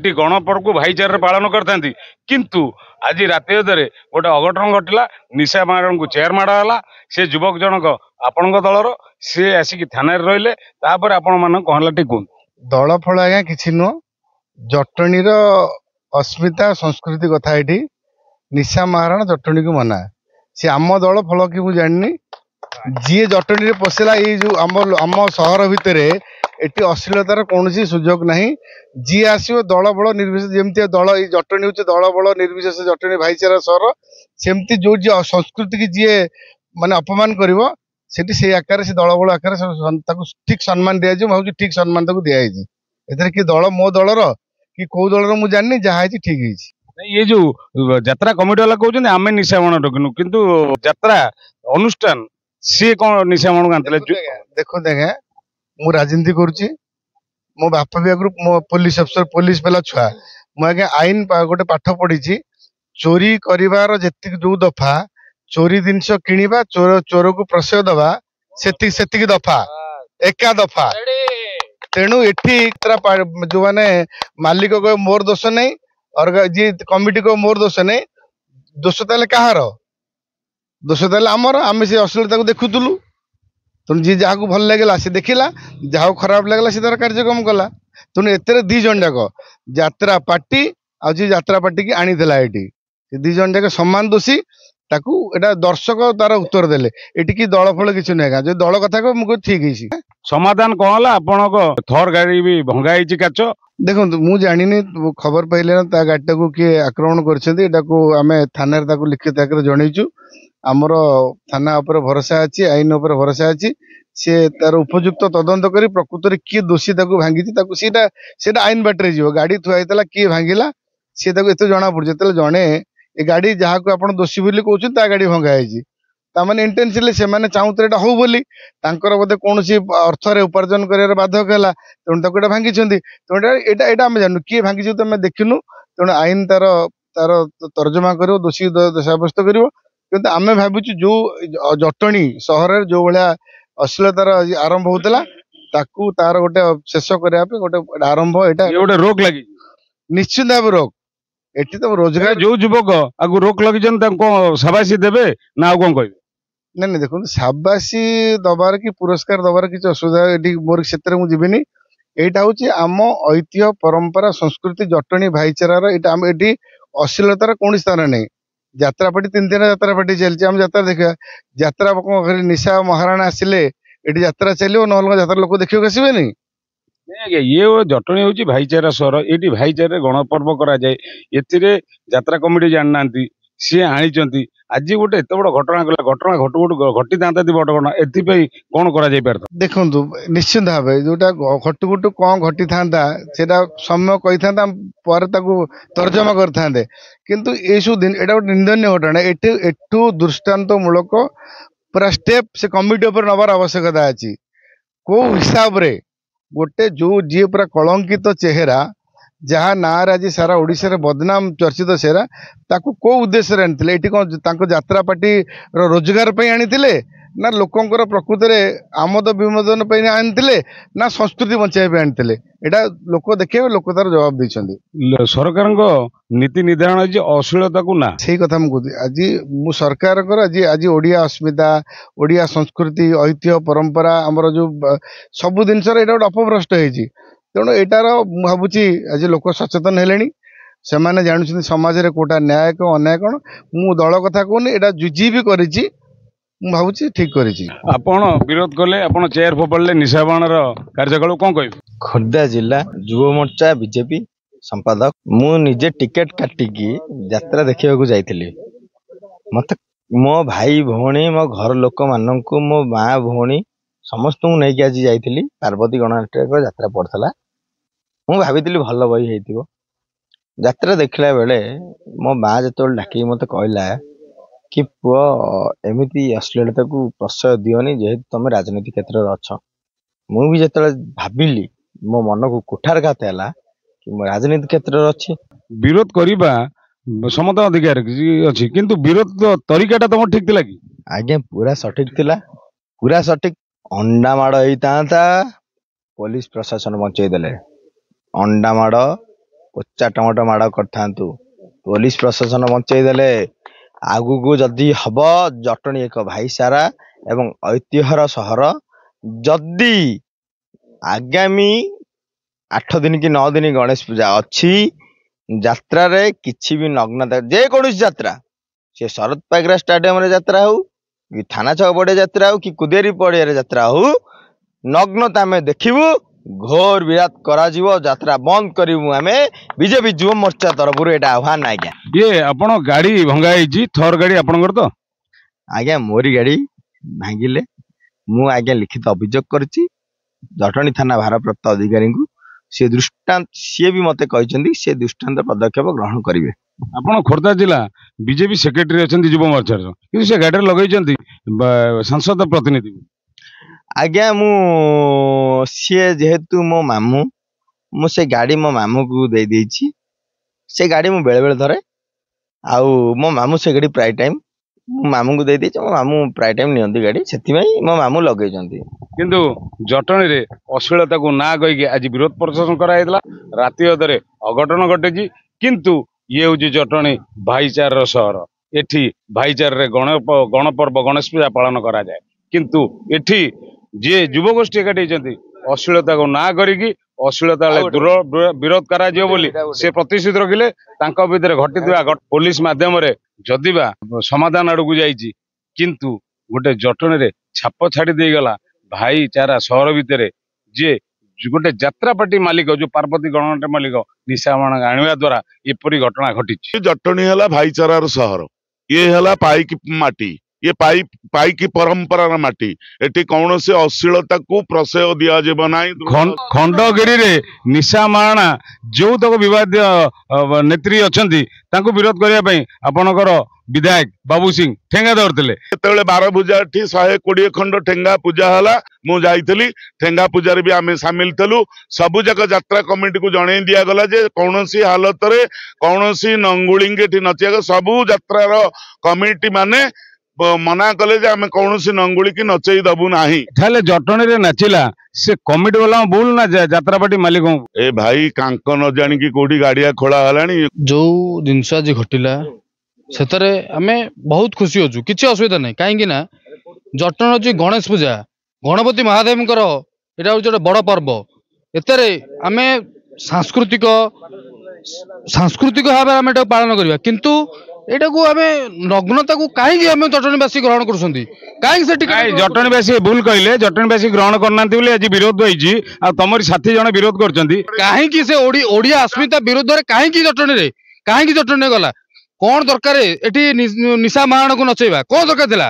Eighty गणपर्व को भाईचारे पालन करते किंतु आज राति अधे गोटे अघटन घटला निशा मैडम को चेयर माड़ा से युवक जनक आपण दलर सी आसिक थाना रहिले आपण मान कहला टी दल फल आज्ञा कि नुह जटणीर अस्मिता संस्कृति कथा ये निशा महाराणा जटणी को मना सी आम दल फल कि जानी जी जटणी पशिला ये जो आम सहर भितर एटी अश्लीलतार कौन सुजोग ना जी आसो दल बल निर्विशेष जमी दल जटणी हूँ दल बल निर्विशेष जटणी भाईचारा सहर सेमती जो जी संस्कृति की जी माने अपमान कर से आकार से दल बल आकार ठीक सम्मान दिया भाई ठीक सम्मान दिखाई एथर कि दल मो दलर कि कौ दलर मुझे जानी जहाँ ठीक है ये जो यात्रा कमिटी वाला कहते आम निशामण डकिनु किंतु यात्रा अनुष्ठान सी कौन निशामण आनते देखो देखे मु राजनीति करुच्ची मो बापा भी आगु मो पुलिस अफसर पुलिस पेला छुआ मुझे आईन गोटे पाठ पढ़ी चोरी कर जो दफा चोरी जिनस किणवा चोर चोर को प्रश्रय दवा से दफा एका दफा तेणु एठी जो मैंने मालिक को मोर दोष नहीं और जी कमिटी को मोर दोष नहीं दोष ताले कहार दोष ताले आमर आम से अश्लीलता को देखुलु तेणु जी जहाँ को भल लगे सी देखला जहाँ खराब लगला सी तार कार्यक्रम कला तेणु एतर दी जन जाक यात्रा पार्टी आज यात्रा पार्टी की आनी ये दी जन जाक सम्मान दोषी ताकू एटा दर्शक तार उत्तर देले एटी की दल फल किसी नहीं जो दल कथा को मुझे ठीक है समाधान कौन आप थर गाड़ी भी भंगाई काच देखो मुझे जानी खबर पाइले ना गाड़ी को किए आक्रमण कर थाना लिखित आकार जनईचु आमर थाना उपर भरोसा अच्छी आईन उपर भरोसा अच्छी सी तार उपयुक्त तदंत कर प्रकृत किए दोषी भांगी आईन बाटर जीव गाड़ी थुआईला किए भांगिला सी एत जना पड़े जो जड़े ए गाड़ी जहाँ को आप दोषी बोली कहते गाड़ी भंगाई ताने इंटेंशनली से चाहूते हो बोली बोधे कौन अर्थर उपार्जन कर बाधक है तेणु भांगी तेणु यहाँ आम जानू किए भांगी तो देखिनु तेणु आईन तार तार तर्जमा कर दोषी साब्यस्त कर किंतु आम भावुँ जो जटणी सहर जो भाया अश्लीलतार आरंभ होता तार गोटे शेष करने गोटे आरंभ यहाँ गोटे रोक लगी निश्चित भाव रोक एटी तो रोजगार जो युवक आगु रोक लगी शाबाशी देवे ना कौन कह नहीं देखो शाबाशी दबार कि पुरस्कार दबार किसी असुविधा ये मोर क्षेत्र में जीविनी यहाँ हूँ आम ऐतिह्य परंपरा संस्कृति जटणी भाईचारार ये अश्लीलतार कौन स्थान नहीं यात्रा पार्टी 3 यात्रा पार्टी चलती आम यात्रा देखा यात्रा निशा महाराणा आसिले ये यात्रा चलो ना यात्रा लोक देखा आसबे नहीं आज्ञा ये जटणी हूँ भाईचारा सहर ये भाईचारे गणपर्व कराए यात्रा कमिटी जाना सी आनी आज गोटे एत बड़ घटना गला घटना घटू घटी था बड़ घटना कौन कर देखु निश्चित भाव जोटा घटुघटू कौन घटी था समय कही था तर्जमा करते किंतु ये सब दिन एटा गोटे निंदनीय घटना एठू दृष्टान्तमूलक पूरा स्टेप से कमिटी उपर नबार आवश्यकता अच्छी कौ हिसाब रे गोटे जो जी पूरा कलंकित चेहरा जहाँ ना आज सारा ओडिशा बदनाम चर्चित चेहरा ताकू को उद्देश्य आनी ये कौन यात्रा पार्टी रोजगार आनी ना लोकंर प्रकृत में आमद विमोदन आनी ना संस्कृति बचाई आनी यहाँ लोक देखे लोक तार जवाब देते सरकार नीति निर्धारण अश्लीलता को ना से कथा मुझे आज मु सरकार आज आज ओडिया अस्मिता ओडिया संस्कृति ऐतिह्य परंपरा आमर जो सब जिनस गोटे अपभ्रष्ट होती तेणु एटार भावुँ आज लोक सचेतन हेले से जानते समाज में कोटा न्याय कौन अन्याय कौन मु दल कथा कहूनी यहाँ जी भी कर भावुँ ठीक कर विरोध कले आप चेयर फोपाड़े निशाबाण कार्यकाल कौन कह खोर्धा जिला युव मोर्चा बीजेपी संपादक मु निजे टिकेट काटिकी यात्रा देखा जाइली मत मो भाई भौणी मो घर लोक मानक मो माँ भौणी समस्त नहीं आज जाइली पार्वती गणनाट्य यात्रा पड़ता मु भाई भल बही हो यात्रा देखला बेले मो माँ जो डाक मत कहला कि पुआ एमती अश्लीलता को प्रश्रय दियोनी जेहेतु तुम राजनीति क्षेत्र में अच्छ मुझे जो भाविली मो मन को कुठारघात है कि राजनीति क्षेत्र में अच्छी विरोध करवा समस्त अधिकार अच्छी किंतु विरोध तरीका तुम ठीक थी कि आज्ञा पूरा सठिक थिला पूरा सठिक अंडा माड़ होता पुलिस प्रशासन बचई देले अंडा माड़ कोचा टमाटो माड़ कर पुलिस प्रशासन बंचेदेले आगू जदि हब जटणी एक भाईचारा एवं ऐतिह्यर सहर जदि आगामी 8 दिन कि 9 दिन गणेश पूजा अच्छी यात्रा रे किछि भी नग्नता जेकोसी यात्रा से शरद पाइकरा स्टाडियम रे यात्रा हो कि थाना छक पड़े यात्रा हो कि कुदेरी पड़िया यात्रा हो नग्नता आम देखू घोर विराट करा यात्रा बंद करूँ आम बीजेपी युव मोर्चा तरफ आह्वान आज्ञा ये आपण गाड़ी भंगाई थर गाड़ी आपणकर तो आज्ञा मोरी गाड़ी भांगिले मु आज्ञा लिखित अभियोग करछि जटणी थाना भारप्राप्त अधिकारी को से दृष्टांत सी भी मते कहते से दृष्टांत पदक्षेप ग्रहण करेंगे। आपण खोर्धा जिला बीजेपी सेक्रेटरी अच्छा युव मोर्चा कि से गाड़ी लगे सांसद प्रतिनिधि आज्ञा मु सी जेहेतु मो मामू मु से गाड़ी मो मामू को दे देछि से गाड़ी मु बेले बेले धरे आउ मो मामू से गाड़ी प्राय टाइम मो मामू को दे देछि मो मामू प्राय टाइम नियंती गाड़ी सेति मो मामू लगे किंतु जटणी रे अश्लीलता को ना कहीकि आज विरोध प्रदर्शन कराइला राति अधरे अघटन घटे किंतु ये हूँ जटणी भाईचार सहर एठी भाईचार रे गणपर्व गणेश पूजा पालन करा जाए किंतु एठी जे युवगोष्ठी एकाठी अश्लीलता को ना करिकी अश्लीलता दूर विरोध करा बोली से प्रतिश्रुति रखिले तांको भितर घटिଥିବା पुलिस माध्यम रे जदिबा समाधान आड़कू जाइछि किंतु गोटे जटणी रे छाप छाड़ी दे गला भाईचारा सहर भितर जे गोटे यात्रा पार्टी मालिक जो पार्वती गणनाट्य मालिक निशामाण आनिबा द्वारा एपरी घटना घटी जटणी है भाईचारार सहर ये है पाइक माटी ये पाइकी परंपरार माटी एटी कौन से अश्लीलता को प्रशय दिया ना खंडगिरी रे निशामाणा जो तक विवाद नेत्री अच्छी विरोध करने आपणकर विधायक बाबू सिंह ठेंगा धरते 12 पूजा 120 खंड ठेंगा पूजा है मु जाइली ठेंगा पूजा भी आम सामिल थलु सबु जाक यात्रा कमिटी को जन दिगला जे कौन हालत रे कौन नंगुली नचिया सबू यात्रार कमिटी माने मना कले जे आम कौन नंगुली की नचई दबू ना जटणी रे नाचिला से कमिटी वाला भूल ना यात्रा पार्टी मालिक ए भाई कांक न जानी कि कोठी गाड़िया खोला हलानी जो जिनस आज घटिला सेतरे आमे बहुत खुशी होचु किछि असुविधा नहीं कहीं ना जटण जी गणेश पूजा गणपति महादेव एटा गोटे बड़ पर्व एतरे आमे सांस्कृतिक भाव आम पालन करवा किंतु एटा को आमे नग्नता को कहीं आम जटणीवासी ग्रहण कर जटणीवासी भूल कहले जटणीवासी ग्रहण करना आज विरोध होती तमरी साथी जन विरोध कर से ओडिया अस्मिता विरोध में कहीं जटणी गला कौन दरकार एटी निशा महाण को नचेबा कौन दरकार थिला।